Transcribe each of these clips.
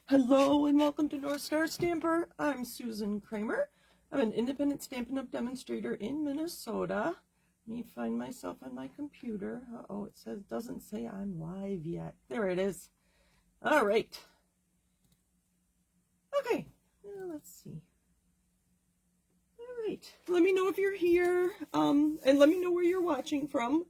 Hello and welcome to North Star Stamper. I'm Susan Kramer. I'm an independent Stampin' Up! Demonstrator in Minnesota. Let me find myself on my computer. Uh-oh, it doesn't say I'm live yet. There it is. All right. Okay, now let's see. All right, let me know if you're here, and let me know where you're watching from.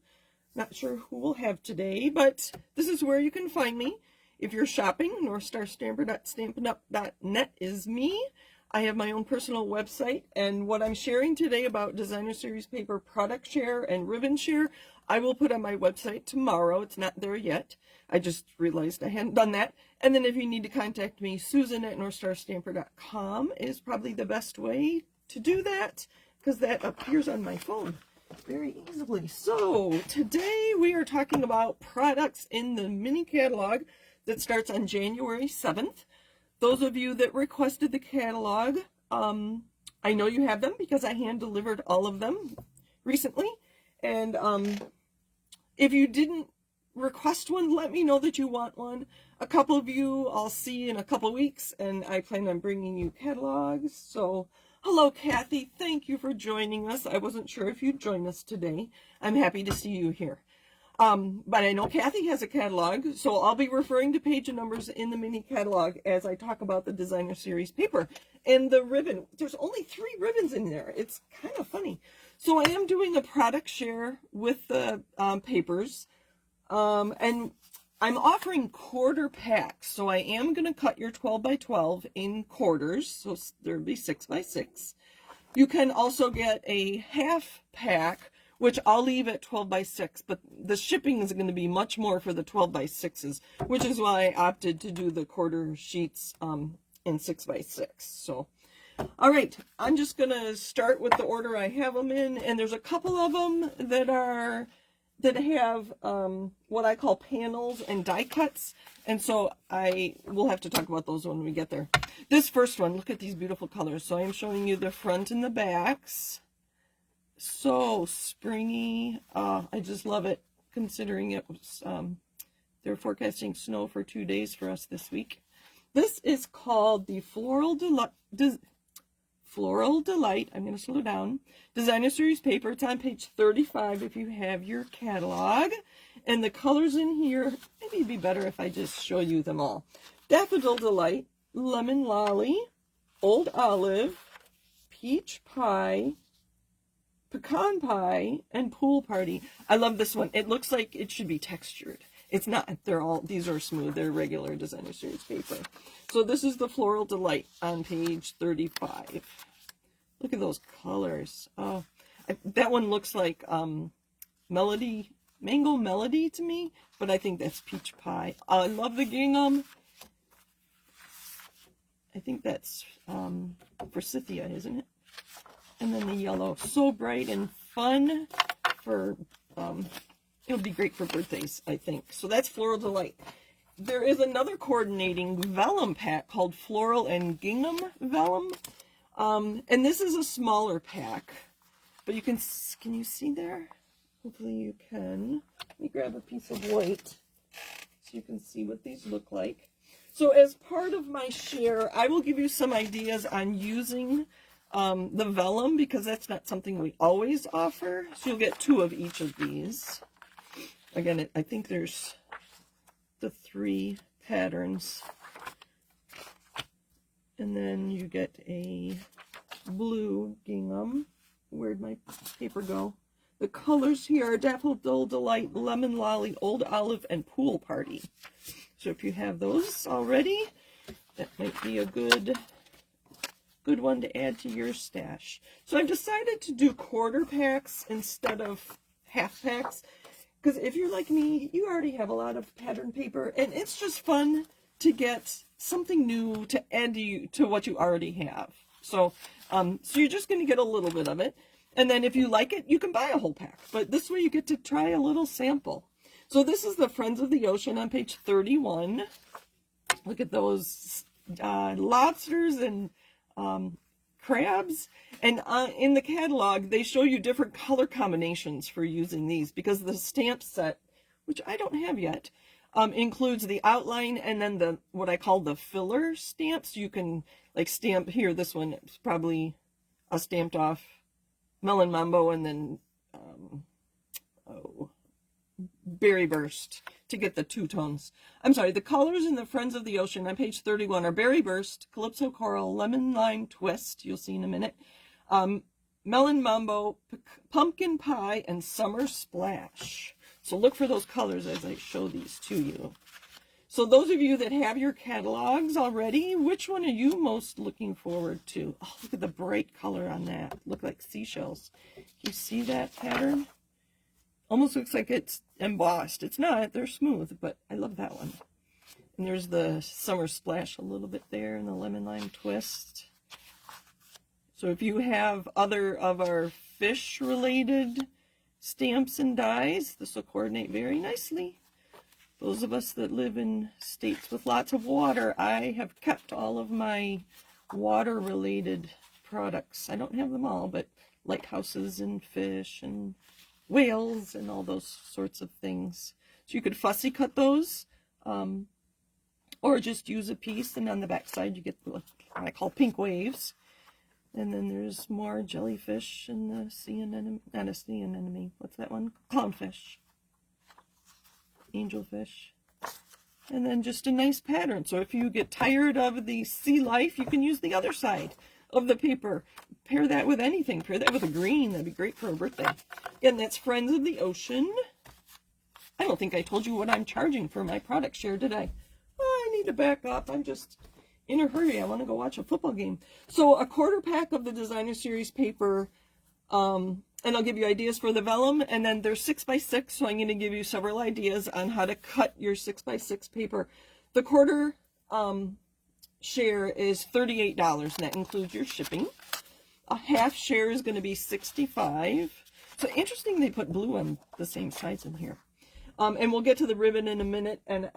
Not sure who we'll have today, but this is where you can find me. If you're shopping, northstarstamper.stampinup.net is me. I have my own personal website, and what I'm sharing today about Designer Series Paper product share and ribbon share, I will put on my website tomorrow. It's not there yet. I just realized I hadn't done that. And then if you need to contact me, Susan@northstarstamper.com is probably the best way to do that, because that appears on my phone very easily. So today we are talking about products in the mini catalog that starts on January 7th. Those of you that requested the catalog, I know you have them because I hand delivered all of them recently. And if you didn't request one, let me know that you want one. A couple of you I'll see in a couple of weeks, and I plan on bringing you catalogs. So hello, Kathy. Thank you for joining us. I wasn't sure if you'd join us today. I'm happy to see you here. But I know Kathy has a catalog, so I'll be referring to page numbers in the mini catalog as I talk about the Designer Series paper. And the ribbon, there's only 3 ribbons in there. It's kind of funny. So I am doing a product share with the papers, and I'm offering quarter packs. So I am going to cut your 12 by 12 in quarters, so there'll be 6 by 6. You can also get a half pack, which I'll leave at 12 by 6, but the shipping is going to be much more for the 12 by 6s, which is why I opted to do the quarter sheets in 6 by 6. So, all right, I'm just going to start with the order I have them in, and there's a couple of them that have what I call panels and die cuts, and so I will have to talk about those when we get there. This first one, look at these beautiful colors. So I am showing you the front and the backs. So springy. I just love it, considering it was they're forecasting snow for 2 days for us this week. This is called the Floral Delight. I'm going to slow down. Designer Series paper. It's on page 35 if you have your catalog. And the colors in here, maybe it'd be better if I just show you them all. Daffodil Delight, Lemon Lolly, Old Olive, Peach Pie, Pecan Pie, and Pool Party. I love this one. It looks like it should be textured. It's not. These are smooth. They're regular Designer Series paper. So this is the Floral Delight on page 35. Look at those colors. Oh, that one looks like Mango Melody to me, but I think that's Peach Pie. I love the gingham. I think that's Forsythia, isn't it? And then the yellow, so bright and fun for, it'll be great for birthdays, I think. So that's Floral Delight. There is another coordinating vellum pack called Floral and Gingham Vellum. And this is a smaller pack, but can you see there? Hopefully you can. Let me grab a piece of white so you can see what these look like. So as part of my share, I will give you some ideas on using the vellum, because that's not something we always offer. So you'll get 2 of each of these. Again, I think there's the 3 patterns. And then you get a blue gingham. Where'd my paper go? The colors here are Daffodil Delight, Lemon Lolly, Old Olive, and Pool Party. So if you have those already, that might be a good one to add to your stash. So I've decided to do quarter packs instead of half packs, because if you're like me, you already have a lot of pattern paper, and it's just fun to get something new to add to what you already have. So, so you're just going to get a little bit of it, and then if you like it, you can buy a whole pack. But this way you get to try a little sample. So this is the Friends of the Ocean on page 31. Look at those lobsters and crabs, and in the catalog they show you different color combinations for using these, because the stamp set, which I don't have yet, includes the outline and then the what I call the filler stamps. You can like stamp here. This one is probably a stamped off Melon Mambo and then Berry Burst to get the two tones. I'm sorry, the colors in the Friends of the Ocean on page 31 are Berry Burst, Calypso Coral, Lemon Lime Twist, you'll see in a minute, Melon Mambo, Pumpkin Pie, and Summer Splash. So look for those colors as I show these to you. So those of you that have your catalogs already, which one are you most looking forward to? Oh, look at the bright color on that. Look like seashells. You see that pattern? Almost looks like it's embossed. It's not. They're smooth, but I love that one. And there's the Summer Splash a little bit there and the Lemon Lime Twist. So if you have other of our fish-related stamps and dies, this will coordinate very nicely. Those of us that live in states with lots of water, I have kept all of my water-related products. I don't have them all, but lighthouses and fish and whales and all those sorts of things. So you could fussy cut those, or just use a piece, and on the back side you get what I call pink waves. And then there's more jellyfish and the sea anemone, not a sea anemone, what's that one? Clownfish. Angelfish. And then just a nice pattern. So if you get tired of the sea life, you can use the other side of the paper. Pair that with anything. Pair that with a green. That'd be great for a birthday. And that's Friends of the Ocean. I don't think I told you what I'm charging for my product share, did I? Oh, I need to back up. I'm just in a hurry. I want to go watch a football game. So a quarter pack of the Designer Series paper, and I'll give you ideas for the vellum, and then there's 6x6, so I'm going to give you several ideas on how to cut your 6x6 paper. The quarter share is $38, and that includes your shipping. A half share is going to be $65. So interesting they put blue on the same sides in here. And we'll get to the ribbon in a minute, and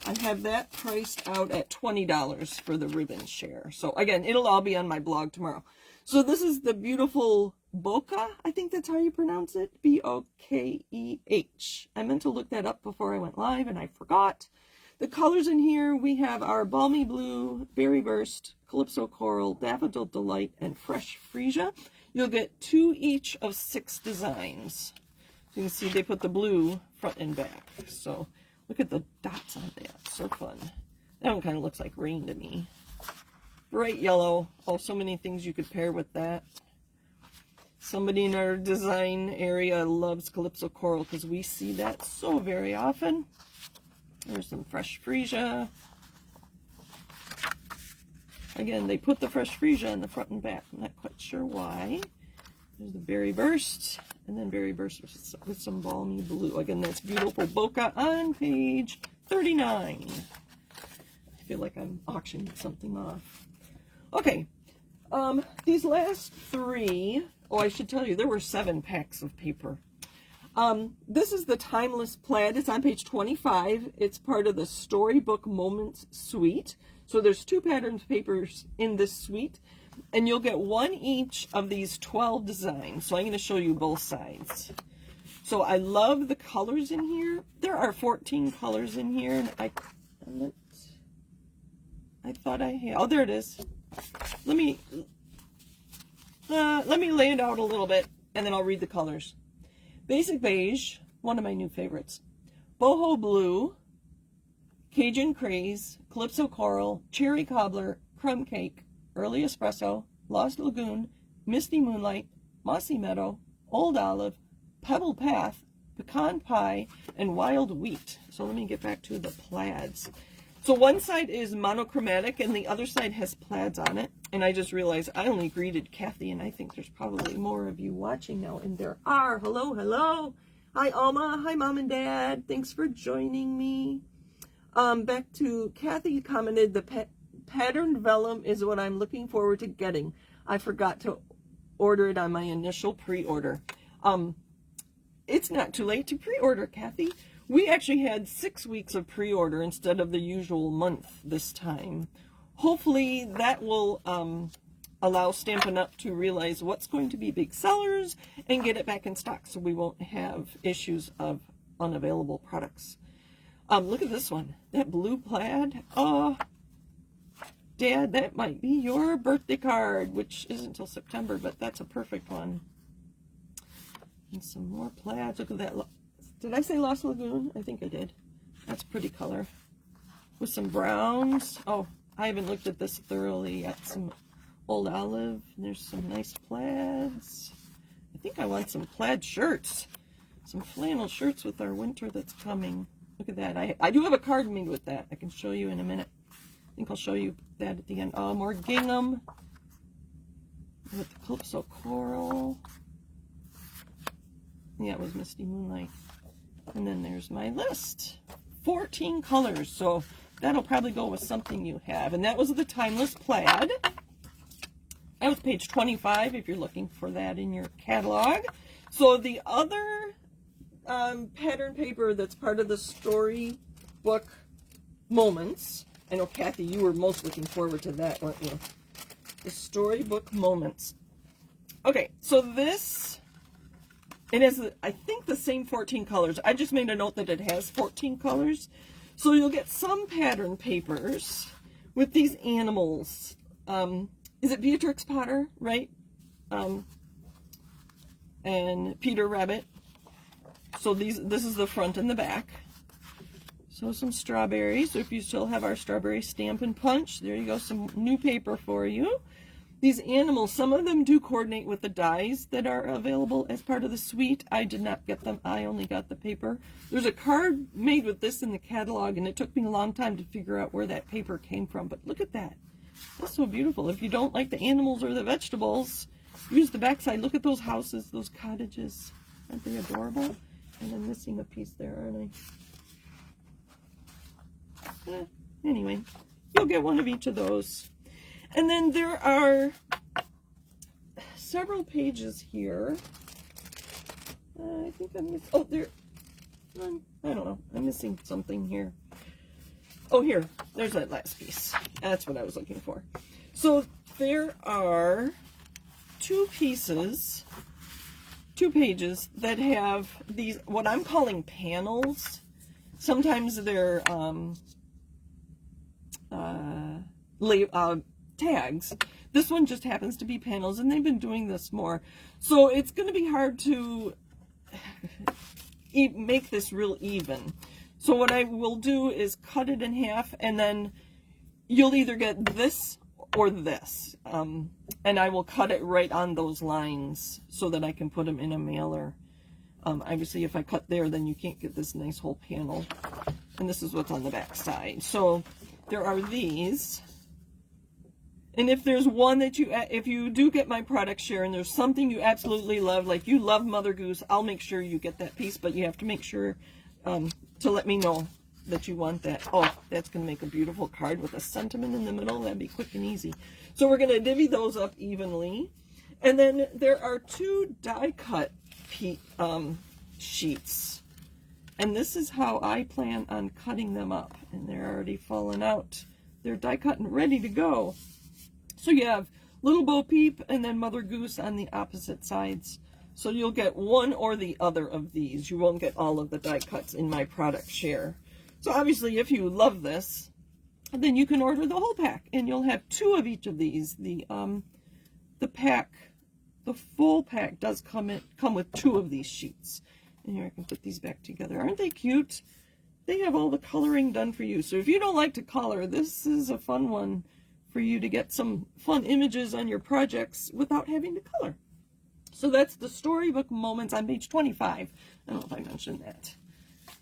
I have that priced out at $20 for the ribbon share. So again, it'll all be on my blog tomorrow. So this is the beautiful Bokeh, I think that's how you pronounce it, B-O-K-E-H. I meant to look that up before I went live and I forgot. The colors in here, we have our Balmy Blue, Berry Burst, Calypso Coral, Daffodil Delight, and Fresh Freesia. You'll get 2 each of 6 designs. So you can see they put the blue front and back. So look at the dots on that, so fun. That one kind of looks like rain to me. Bright yellow. Oh, so many things you could pair with that. Somebody in our design area loves Calypso Coral because we see that so very often. There's some Fresh Freesia. Again, they put the Fresh Freesia in the front and back. I'm not quite sure why. There's the Berry Burst, and then Berry Burst with some Balmy Blue. Again, that's beautiful Bokeh on page 39. I feel like I'm auctioning something off. Okay, these last 3, oh, I should tell you, there were 7 packs of paper. This is the Timeless Plaid. It's on page 25. It's part of the Storybook Moments suite. So there's 2 patterns papers in this suite, and you'll get 1 each of these 12 designs. So I'm going to show you both sides. So I love the colors in here. There are 14 colors in here, and I thought I had, oh, there it is. Let me lay it out a little bit, and then I'll read the colors. Basic Beige, one of my new favorites. Boho Blue, Cajun Craze, Calypso Coral, Cherry Cobbler, Crumb Cake, Early Espresso, Lost Lagoon, Misty Moonlight, Mossy Meadow, Old Olive, Pebble Path, Pecan Pie, and Wild Wheat. So let me get back to the plaids. So one side is monochromatic and the other side has plaids on it. And I just realized I only greeted Kathy, and I think there's probably more of you watching now. And there are. Hello, hello. Hi, Alma. Hi, Mom and Dad. Thanks for joining me. Back to Kathy commented, the patterned vellum is what I'm looking forward to getting. I forgot to order it on my initial pre-order. It's not too late to pre-order, Kathy. We actually had 6 weeks of pre-order instead of the usual month this time. Hopefully that will allow Stampin' Up! To realize what's going to be big sellers and get it back in stock so we won't have issues of unavailable products. Look at this one. That blue plaid. Oh, Dad, that might be your birthday card, which isn't until September, but that's a perfect one. And some more plaids. Look at that. Did I say Lost Lagoon? I think I did. That's a pretty color. With some browns. Oh, I haven't looked at this thoroughly yet. Some old olive. There's some nice plaids. I think I want some plaid shirts. Some flannel shirts with our winter that's coming. Look at that. I do have a card made with that. I can show you in a minute. I think I'll show you that at the end. Oh, more gingham with the Calypso Coral. Yeah, it was Misty Moonlight. And then there's my list. 14 colors. So that'll probably go with something you have. And that was the Timeless Plaid. That was page 25 if you're looking for that in your catalog. So the other pattern paper that's part of the Storybook Moments. I know, Kathy, you were most looking forward to that, weren't you? The Storybook Moments. Okay, so this, it has, I think, the same 14 colors. I just made a note that it has 14 colors. So you'll get some pattern papers with these animals. Is it Beatrix Potter, right? And Peter Rabbit. So this is the front and the back. So some strawberries. So if you still have our strawberry Stampin' Punch, there you go, some new paper for you. These animals, some of them do coordinate with the dies that are available as part of the suite. I did not get them. I only got the paper. There's a card made with this in the catalog, and it took me a long time to figure out where that paper came from. But look at that. That's so beautiful. If you don't like the animals or the vegetables, use the backside. Look at those houses, those cottages. Aren't they adorable? And I'm missing a piece there, aren't I? Anyway, you'll get one of each of those. And then there are several pages here. I think I'm missing, oh, there, I don't know, I'm missing something here. Oh, here, there's that last piece. That's what I was looking for. So there are two pages that have these, what I'm calling panels. Sometimes they're tags. This one just happens to be panels, and they've been doing this more. So it's going to be hard to make this real even. So what I will do is cut it in half, and then you'll either get this or this. And I will cut it right on those lines so that I can put them in a mailer. Obviously, if I cut there, then you can't get this nice whole panel. And this is what's on the back side. So there are these. And if there's one that if you do get my product share and there's something you absolutely love, like you love Mother Goose, I'll make sure you get that piece, but you have to make sure to let me know that you want that. Oh, that's going to make a beautiful card with a sentiment in the middle. That'd be quick and easy. So we're going to divvy those up evenly. And then there are two die cut sheets. And this is how I plan on cutting them up. And they're already falling out. They're die cut and ready to go. So you have Little Bo Peep and then Mother Goose on the opposite sides. So you'll get one or the other of these. You won't get all of the die cuts in my product share. So obviously if you love this, then you can order the whole pack. And you'll have two of each of these. The full pack does come with two of these sheets. And here I can put these back together. Aren't they cute? They have all the coloring done for you. So if you don't like to color, this is a fun one for you to get some fun images on your projects without having to color. So that's the Storybook Moments on page 25. I don't know if I mentioned that.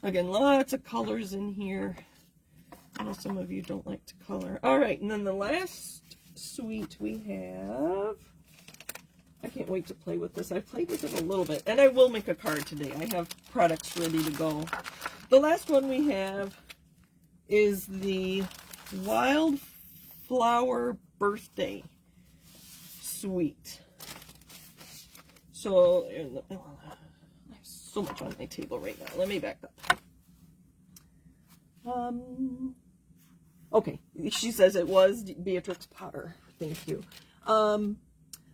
Again, lots of colors in here. I know some of you don't like to color. All right, and then the last suite we have. I can't wait to play with this. I've played with it a little bit, and I will make a card today. I have products ready to go. The last one we have is the Wildflower Birthday Suite. So, I have so much on my table right now. Let me back up. Okay, she says it was Beatrix Potter. Thank you.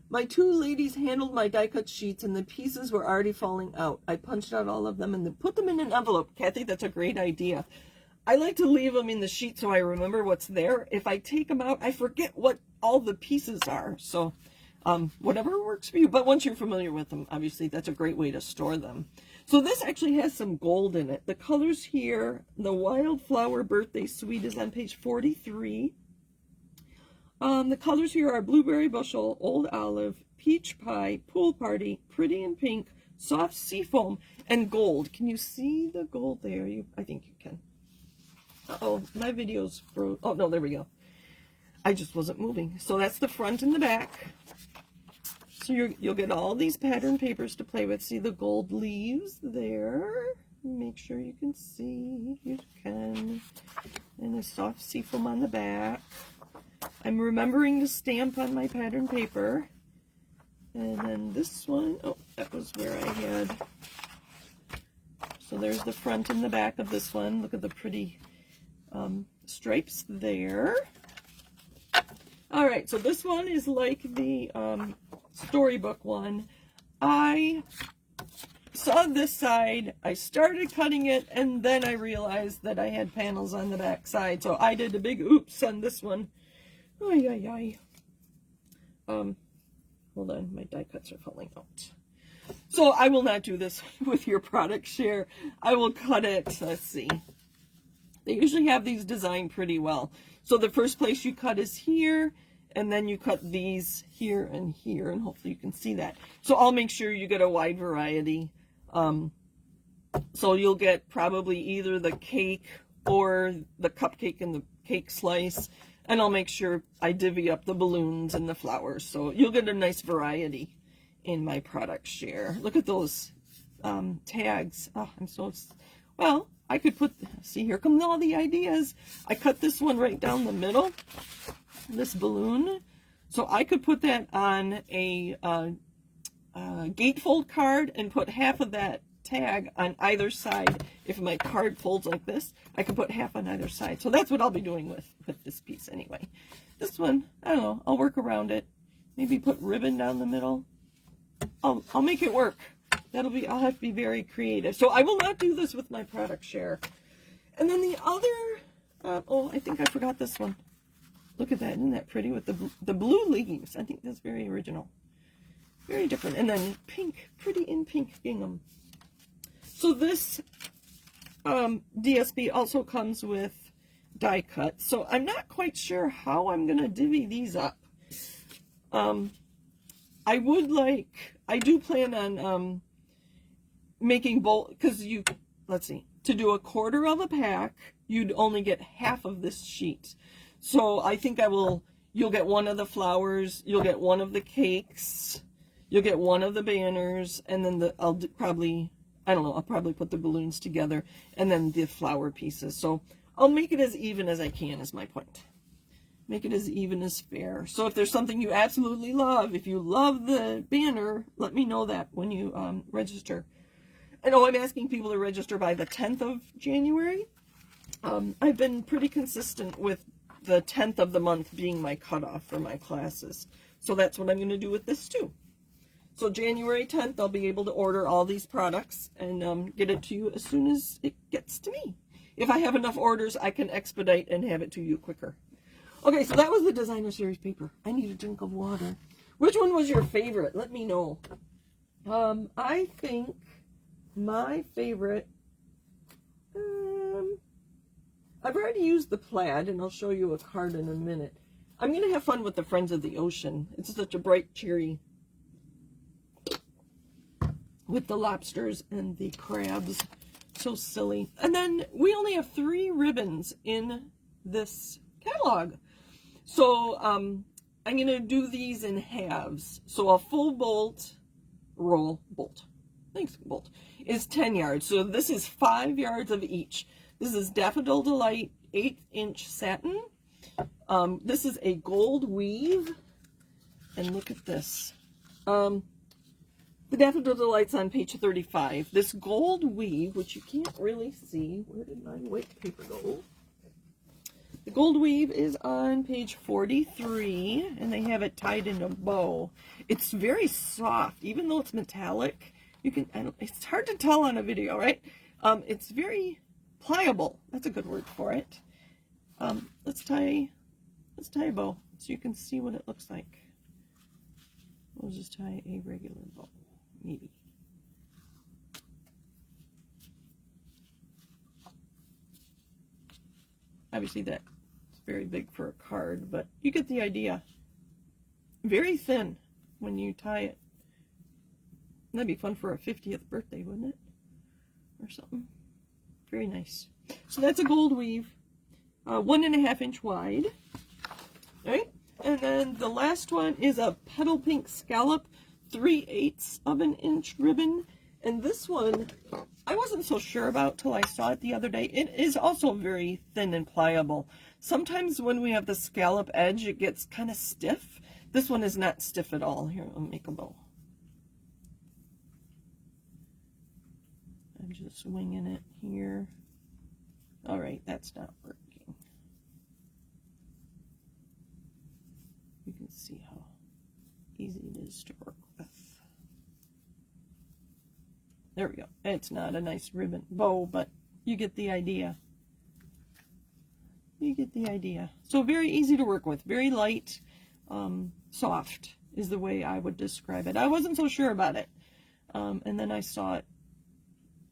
My two ladies handled my die cut sheets and the pieces were already falling out. I punched out all of them and then put them in an envelope. Kathy, that's a great idea. I like to leave them in the sheet so I remember what's there. If I take them out, I forget what all the pieces are. So whatever works for you. But once you're familiar with them, obviously that's a great way to store them. So this actually has some gold in it. The colors here, the Wildflower Birthday Suite is on page 43. The colors here are Blueberry Bushel, Old Olive, Peach Pie, Pool Party, Pretty in Pink, Soft Seafoam, and Gold. Can you see the gold there? I think you can. Uh-oh, my video's froze. Oh, no, there we go. I just wasn't moving. So that's the front and the back. So you'll get all these pattern papers to play with. See the gold leaves there? Make sure you can see. You can. And a soft seafoam on the back. I'm remembering to stamp on my pattern paper. And then this one, oh, that was where I had. So there's the front and the back of this one. Look at the pretty stripes there. All right, so this one is like the storybook one. I saw this side, I started cutting it, and then I realized that I had panels on the back side, so I did a big oops on this one. Ay, ay, ay. Hold on, my die cuts are falling out. So I will not do this with your product share. I will cut it, let's see. They usually have these designed pretty well. So the first place you cut is here, and then you cut these here, and hopefully you can see that. So I'll make sure you get a wide variety. So you'll get probably either the cake or the cupcake and the cake slice, and I'll make sure I divvy up the balloons and the flowers. So you'll get a nice variety in my product share. Look at those tags. Oh, I'm so, well, I could put, see, here come all the ideas. I cut this one right down the middle, this balloon. So I could put that on a gatefold card and put half of that tag on either side. If my card folds like this, I can put half on either side. So that's what I'll be doing with this piece anyway. This one, I don't know, I'll work around it. Maybe put ribbon down the middle. I'll make it work. I'll have to be very creative. So I will not do this with my product share. And then the other, oh, I think I forgot this one. Look at that, isn't that pretty with the blue leaves? I think that's very original. Very different. And then pink, Pretty in Pink gingham. So this DSB also comes with die cut. So I'm not quite sure how I'm going to divvy these up. I do plan on making both, because let's see, to do a quarter of a pack, you'd only get half of this sheet. So I think you'll get one of the flowers, you'll get one of the cakes, you'll get one of the banners, and then I'll probably put the balloons together, and then the flower pieces. So I'll make it as even as I can, is my point. Make it as even as fair. So if there's something you absolutely love, if you love the banner, let me know that when you register. I know I'm asking people to register by the 10th of January. I've been pretty consistent with the 10th of the month being my cutoff for my classes. So that's what I'm going to do with this too. So January 10th, I'll be able to order all these products and get it to you as soon as it gets to me. If I have enough orders, I can expedite and have it to you quicker. Okay, so that was the designer series paper. I need a drink of water. Which one was your favorite? Let me know. I think my favorite, I've already used the plaid, and I'll show you a card in a minute. I'm going to have fun with the Friends of the Ocean. It's such a bright, cheery, with the lobsters and the crabs. So silly. And then we only have 3 ribbons in this catalog. So I'm going to do these in halves. So a full bolt is 10 yards. So this is 5 yards of each. This is Daffodil Delight 8-inch satin. This is a gold weave. And look at this. The Daffodil Delight's on page 35. This gold weave, which you can't really see. Where did my white paper go? The gold weave is on page 43, and they have it tied in a bow. It's very soft, even though it's metallic. It's hard to tell on a video, right? It's very pliable. That's a good word for it. Let's tie a bow so you can see what it looks like. We'll just tie a regular bow, maybe. Obviously that's very big for a card, but you get the idea. Very thin when you tie it. That'd be fun for a 50th birthday, wouldn't it? Or something. Very nice. So that's a gold weave, 1.5 inch wide. All right, and then the last one is a petal pink scallop, 3/8 of an inch ribbon. And this one, I wasn't so sure about till I saw it the other day. It is also very thin and pliable. Sometimes when we have the scallop edge, it gets kind of stiff. This one is not stiff at all. Here, I'll make a bow. I'm just winging it here. All right, that's not working. You can see how easy it is to work with. There we go. It's not a nice ribbon bow, but you get the idea. You get the idea. So very easy to work with. Very light, soft is the way I would describe it. I wasn't so sure about it. And then I saw it,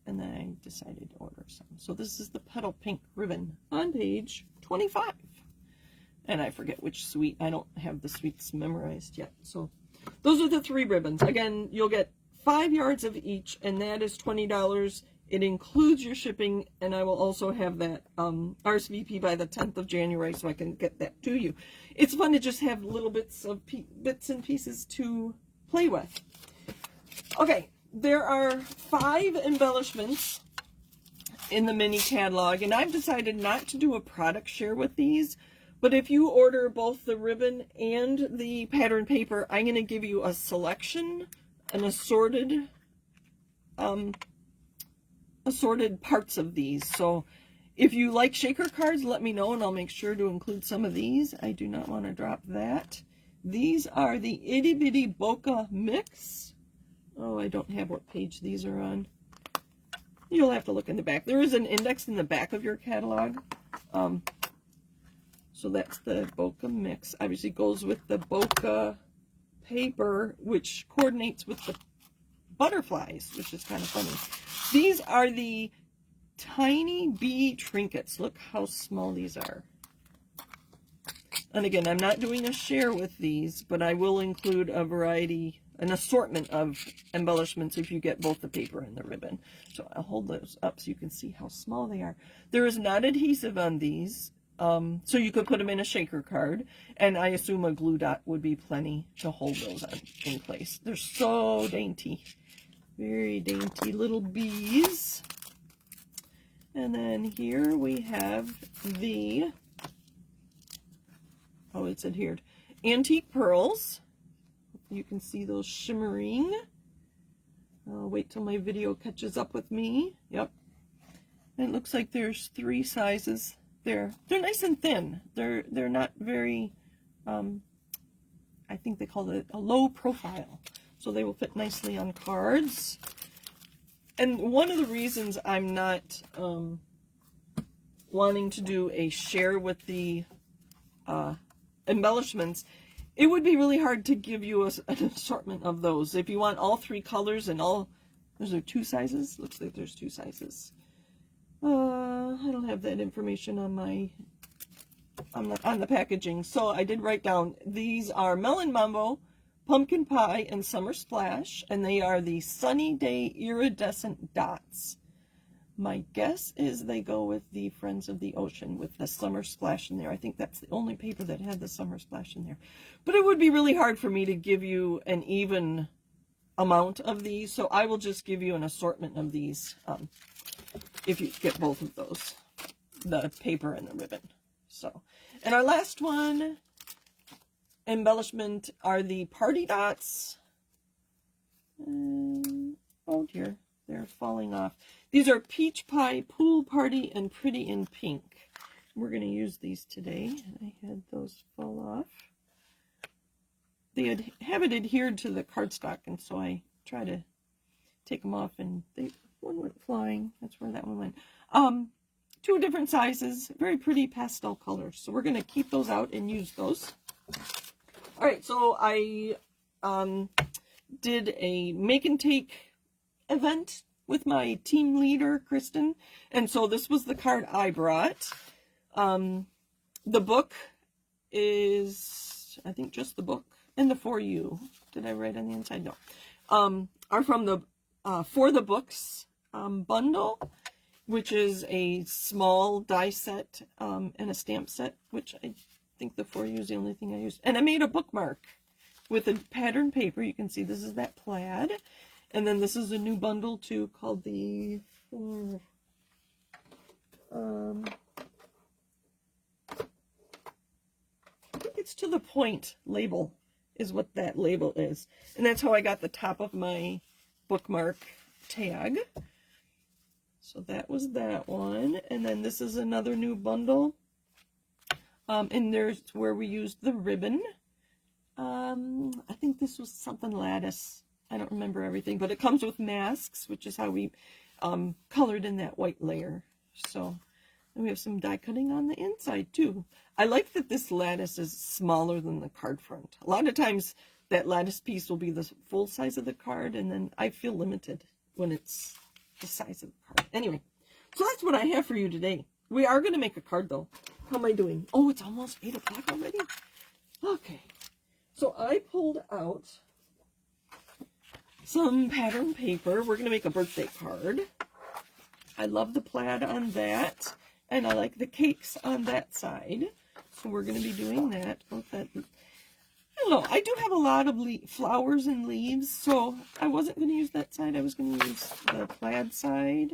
and then I decided to order some. So this is the petal pink ribbon on page 25. And I forget which suite. I don't have the suites memorized yet. So those are the 3 ribbons. Again, you'll get 5 yards of each, and that is $20. It includes your shipping, and I will also have that RSVP by the 10th of January so I can get that to you. It's fun to just have little bits and pieces to play with. Okay, there are 5 embellishments in the mini catalog, and I've decided not to do a product share with these, but if you order both the ribbon and the pattern paper, I'm going to give you a selection, an assorted parts of these. So if you like shaker cards, let me know and I'll make sure to include some of these. I do not want to drop that. These are the Itty Bitty Bokeh Mix. Oh, I don't have what page these are on. You'll have to look in the back. There is an index in the back of your catalog. So that's the Bokeh Mix. Obviously goes with the bokeh paper, which coordinates with the butterflies, which is kind of funny. These are the tiny bee trinkets. Look how small these are. And again, I'm not doing a share with these, but I will include a variety, an assortment of embellishments if you get both the paper and the ribbon. So I'll hold those up so you can see how small they are. There is not adhesive on these, so you could put them in a shaker card, and I assume a glue dot would be plenty to hold those in place. They're so dainty. Very dainty little bees. And then here we have the, oh, it's adhered, antique pearls. You can see those shimmering. I'll wait till my video catches up with me. Yep. And it looks like there's 3 sizes there. They're nice and thin. They're not very, I think they call it a low profile. So they will fit nicely on cards. And one of the reasons I'm not wanting to do a share with the embellishments, it would be really hard to give you an assortment of those. If you want all 3 colors and all, those are 2 sizes? Looks like there's 2 sizes. I don't have that information on my on the packaging. So I did write down, these are Melon Mambo, Pumpkin Pie, and Summer Splash, and they are the Sunny Day Iridescent Dots. My guess is they go with the Friends of the Ocean with the Summer Splash in there. I think that's the only paper that had the Summer Splash in there. But it would be really hard for me to give you an even amount of these, so I will just give you an assortment of these if you get both of those, the paper and the ribbon. So, and our last one, embellishment, are the party dots. Oh dear, they're falling off. These are Peach Pie, Pool Party, and Pretty in Pink. We're going to use these today. I had those fall off. They have it adhered to the cardstock, and so I try to take them off, and one went flying. That's where that one went. 2 different sizes, very pretty pastel colors. So we're going to keep those out and use those. All right, so I did a make and take event with my team leader, Kristen. And so this was the card I brought. The book is, I think, just the book and the For You. Did I write on the inside? No. Are from the For the Books bundle, which is a small die set and a stamp set, which I think the For You is the only thing I used. And I made a bookmark with a pattern paper. You can see this is that plaid. And then this is a new bundle too called the I think it's To the Point label is what that label is. And that's how I got the top of my bookmark tag. So that was that one. And then this is another new bundle. And there's where we used the ribbon. I think this was something lattice. I don't remember everything, but it comes with masks, which is how we colored in that white layer. So and we have some die cutting on the inside too. I like that this lattice is smaller than the card front. A lot of times that lattice piece will be the full size of the card, and then I feel limited when it's the size of the card. Anyway, so that's what I have for you today. We are going to make a card though. How am I doing? Oh, it's almost 8 o'clock already? Okay. So I pulled out some pattern paper. We're going to make a birthday card. I love the plaid on that, and I like the cakes on that side. So we're going to be doing that. I don't know. I do have a lot of flowers and leaves, so I wasn't going to use that side. I was going to use the plaid side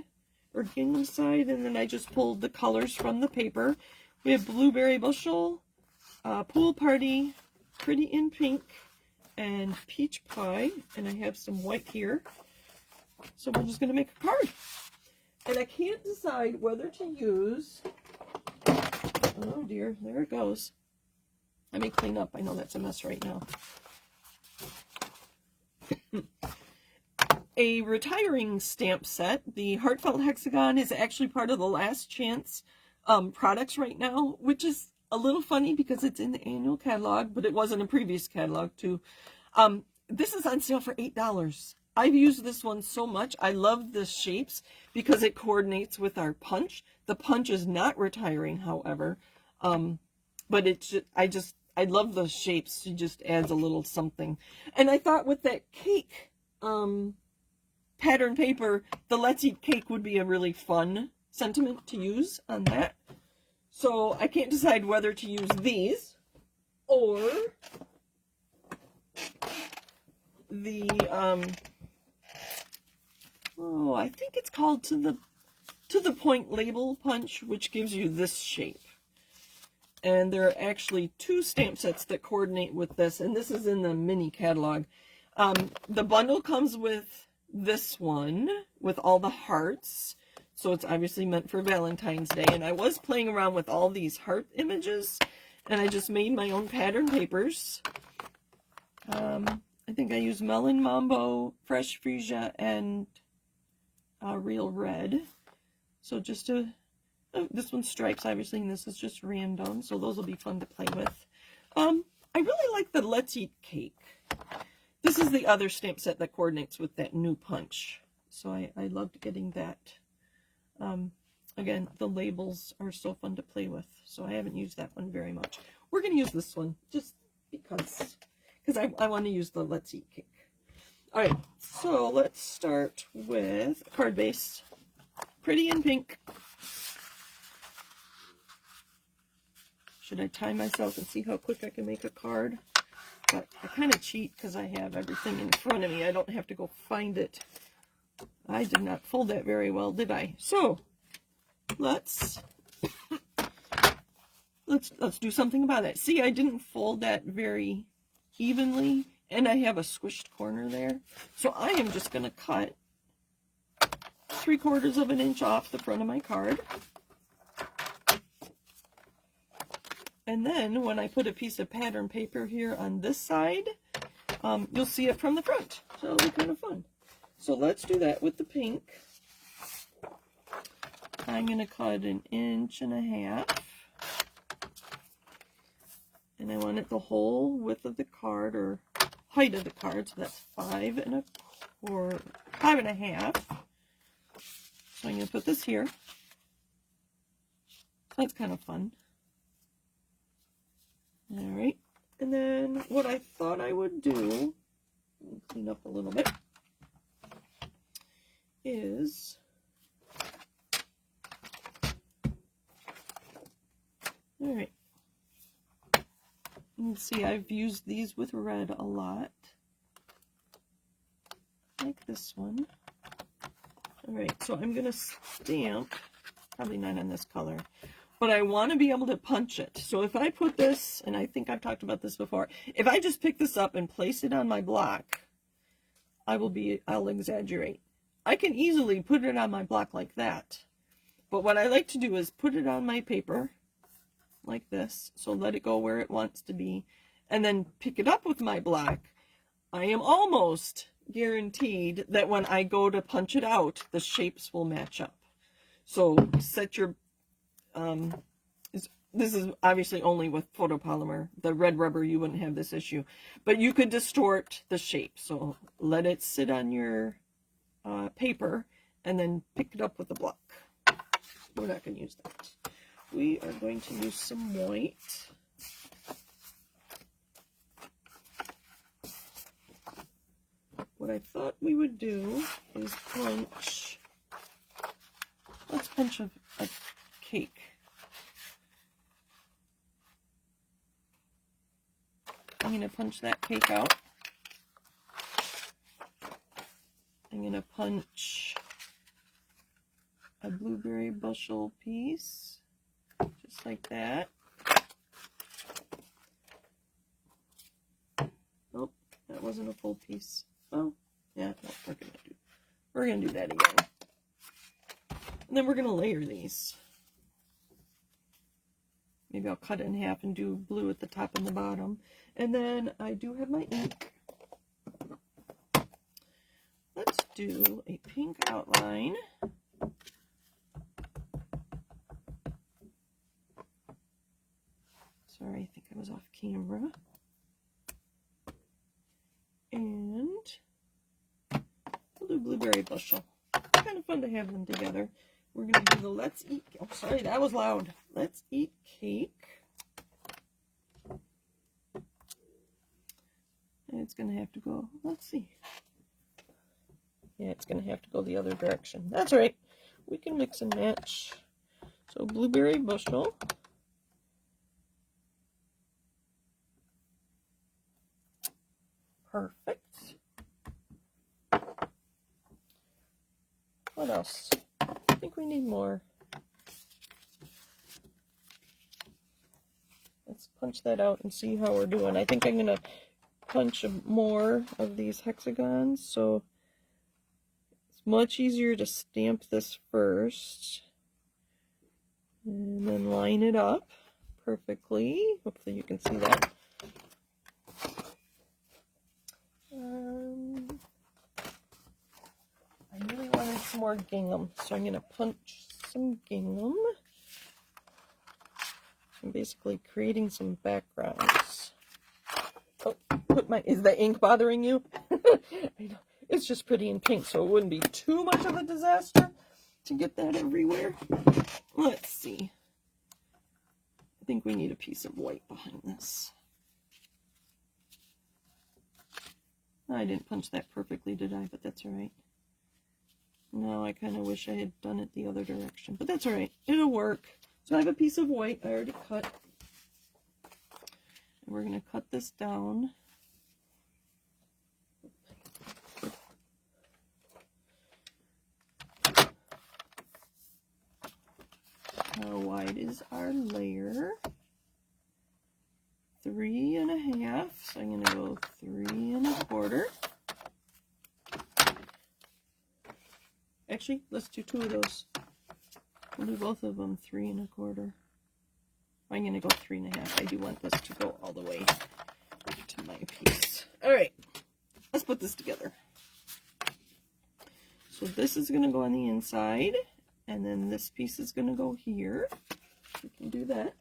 or gingham side, and then I just pulled the colors from the paper. We have Blueberry Bushel, Pool Party, Pretty in Pink, and Peach Pie, and I have some white here. So we're just going to make a card. And I can't decide whether to use, oh dear, there it goes. Let me clean up. I know that's a mess right now. A retiring stamp set. The Heartfelt Hexagon is actually part of the Last Chance products right now, which is a little funny because it's in the annual catalog, but it was in a previous catalog too. This is on sale for $8. I've used this one so much. I love the shapes because it coordinates with our punch. The punch is not retiring, however, but it's just, I love the shapes. It just adds a little something. And I thought with that cake pattern paper, the Let's Eat Cake would be a really fun sentiment to use on that. So I can't decide whether to use these or the oh, I think it's called To the Point label punch, which gives you this shape. And there are actually 2 stamp sets that coordinate with this, and this is in the mini catalog. The bundle comes with this one with all the hearts, so it's obviously meant for Valentine's Day. And I was playing around with all these heart images, and I just made my own pattern papers. I think I used Melon Mambo, Fresh Freesia, and Real Red. So just this one's stripes, obviously, and this is just random, so those will be fun to play with. I really like the Let's Eat Cake. This is the other stamp set that coordinates with that new punch, so I loved getting that. Again, the labels are so fun to play with, so I haven't used that one very much. We're going to use this one just because I want to use the Let's Eat Cake. All right, so let's start with a card base. Pretty in Pink. Should I time myself and see how quick I can make a card? But I kind of cheat because I have everything in front of me. I don't have to go find it. I did not fold that very well, did I? So let's do something about that. See, I didn't fold that very evenly, and I have a squished corner there. So I am just going to cut 3/4 of an inch off the front of my card. And then when I put a piece of pattern paper here on this side, you'll see it from the front. So it'll be kind of fun. So let's do that with the pink. I'm going to cut 1.5 inches. And I want it the whole width of the card, or height of the card, so that's 5 1/4. So I'm going to put this here. So that's kind of fun. All right. And then what I thought I would do, clean up a little bit, is all right. You can see I've used these with red a lot, like this one. All right, so I'm going to stamp, probably not on this color, but I want to be able to punch it. So if I put this, and I think I've talked about this before, if I just pick this up and place it on my block, I'll exaggerate. I can easily put it on my block like that, but what I like to do is put it on my paper like this, so let it go where it wants to be, and then pick it up with my block. I am almost guaranteed that when I go to punch it out, the shapes will match up. So set your, this is obviously only with photopolymer. The red rubber, you wouldn't have this issue, but you could distort the shape. So let it sit on your paper and then pick it up with the block. We're not going to use that. We are going to use some white. What I thought we would do is punch, let's punch a cake. I'm going to punch that cake out. I'm going to punch a blueberry bushel piece. Just like that. Oh, that wasn't a full piece. Oh, yeah, no, we're gonna do that again. And then we're gonna layer these. Maybe I'll cut it in half and do blue at the top and the bottom. And then I do have my ink. Let's do a pink outline. Sorry, I think I was off camera. And we'll do blueberry bushel. Kind of fun to have them together. We're going to do the let's eat, oh sorry, that was loud. Let's eat cake. And it's going to have to go, let's see. Yeah, it's going to have to go the other direction. That's right. We can mix and match. So blueberry bushel. Perfect. What else? I think we need more. Let's punch that out and see how we're doing. I think I'm going to punch more of these hexagons, so it's much easier to stamp this first and then line it up perfectly. Hopefully you can see that. I really wanted some more gingham, so I'm going to punch some gingham. I'm basically creating some backgrounds. Oh, is the ink bothering you? I know. It's just pretty in pink, so it wouldn't be too much of a disaster to get that everywhere. Let's see. I think we need a piece of white behind this. I didn't punch that perfectly, did I? But that's all right. No, I kind of wish I had done it the other direction, but that's all right. It'll work. So I have a piece of white I already cut. And we're going to cut this down. How wide is our layer? 3 1/2. So I'm going to go 3 1/4. Actually, let's do 2 of those. We'll do both of them 3 1/4. I'm going to go 3 1/2. I do want this to go all the way to my piece. All right, let's put this together. So this is going to go on the inside, And then this piece is going to go here. We can do that.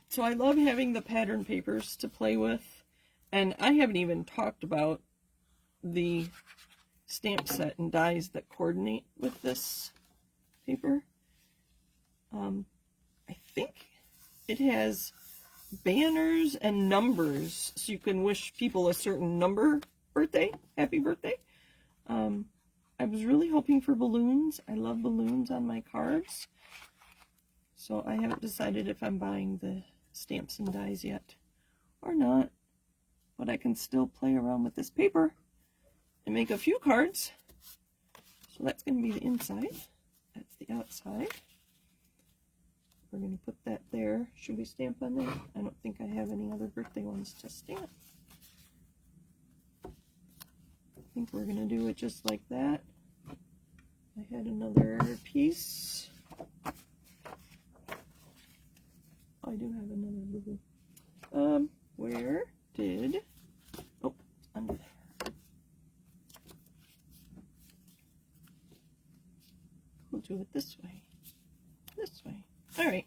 So I love having the pattern papers to play with. And I haven't even talked about the stamp set and dies that coordinate with this paper. I think it has banners and numbers, so you can wish people a certain number birthday, happy birthday. I was really hoping for balloons. I love balloons on my cards. So I haven't decided if I'm buying the stamps and dies yet or not. But I can still play around with this paper and make a few cards. So that's going to be the inside. That's the outside. We're going to put that there. Should we stamp on that? I don't think I have any other birthday ones to stamp. I think we're going to do it just like that. I had another piece. I do have another blue. Where did... Oh, it's under there. We'll do it this way. This way. Alright.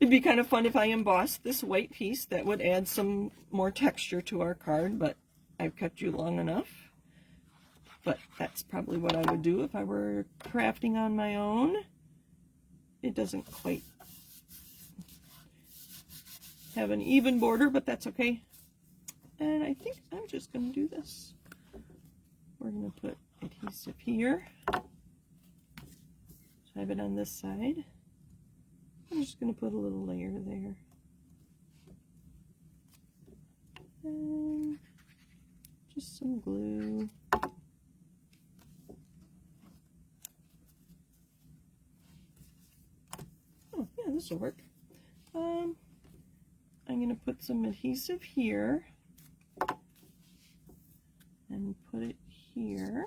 It'd be kind of fun if I embossed this white piece. That would add some more texture to our card, but I've kept you long enough. But that's probably what I would do if I were crafting on my own. It doesn't quite have an even border, but that's okay. And I think I'm just going to do this. We're going to put adhesive here. Have it on this side. I'm just going to put a little layer there. And just some glue. Oh, yeah, this will work. I'm going to put some adhesive here and put it here.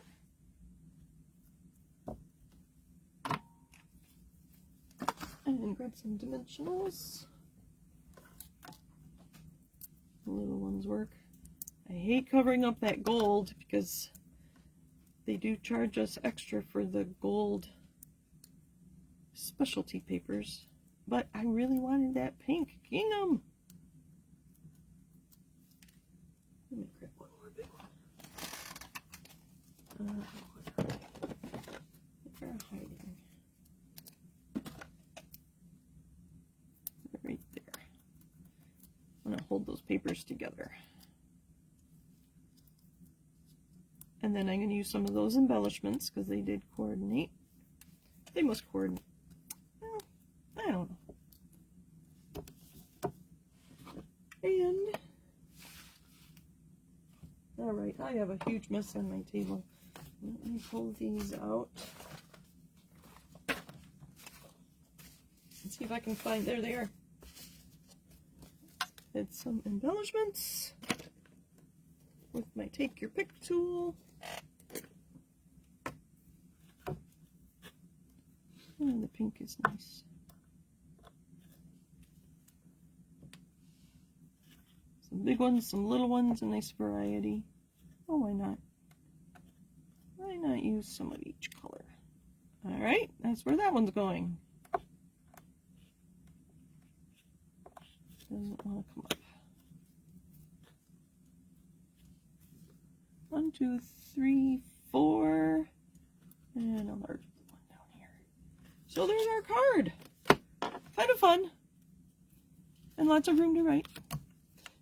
And grab some dimensionals. The little ones work. I hate covering up that gold because they do charge us extra for the gold specialty papers. But I really wanted that pink gingham. Let me grab one more big one. They're hiding. Right there. I'm going to hold those papers together. And then I'm going to use some of those embellishments because they did coordinate. They must coordinate. Well, I don't know. And, alright, I have a huge mess on my table. Let me pull these out. Let's see if I can find, there they are. Add some embellishments with my take your pick tool. And the pink is nice. Some big ones, some little ones, a nice variety. Oh, why not? Why not use some of each color? Alright, that's where that one's going. Doesn't want to come up. 1, 2, 3, 4, and a large one down here. So there's our card. Kind of fun. And lots of room to write.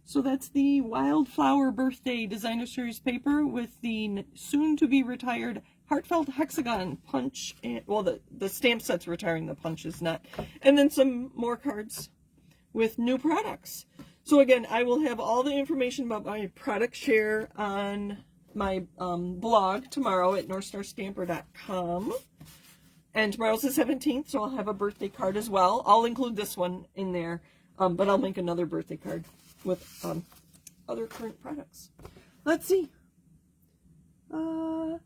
So that's the Wildflower Birthday Designer Series paper with the soon-to-be retired Heartfelt Hexagon punch. And, well, the stamp set's retiring, the punch is not. And then some more cards with new products. So again, I will have all the information about my product share on my blog tomorrow at northstarstamper.com. And tomorrow's the 17th, so I'll have a birthday card as well. I'll include this one in there, but I'll make another birthday card with other current products. Let's see. Oh,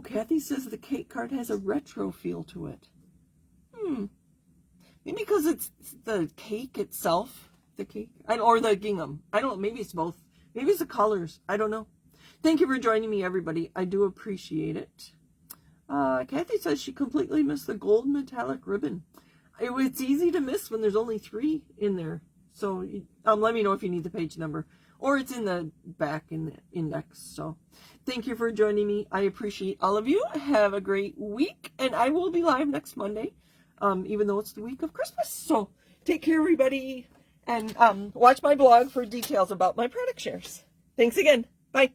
Kathy says the cake card has a retro feel to it. Maybe because it's the cake itself, the cake, or the gingham. I don't know, maybe it's both. Maybe it's the colors. I don't know. Thank you for joining me, everybody. I do appreciate it. Kathy says she completely missed the gold metallic ribbon. It's easy to miss when there's only 3 in there. So let me know if you need the page number. Or it's in the back in the index. So thank you for joining me. I appreciate all of you. Have a great week. And I will be live next Monday, even though it's the week of Christmas. So take care, everybody. And watch my blog for details about my product shares. Thanks again. Bye.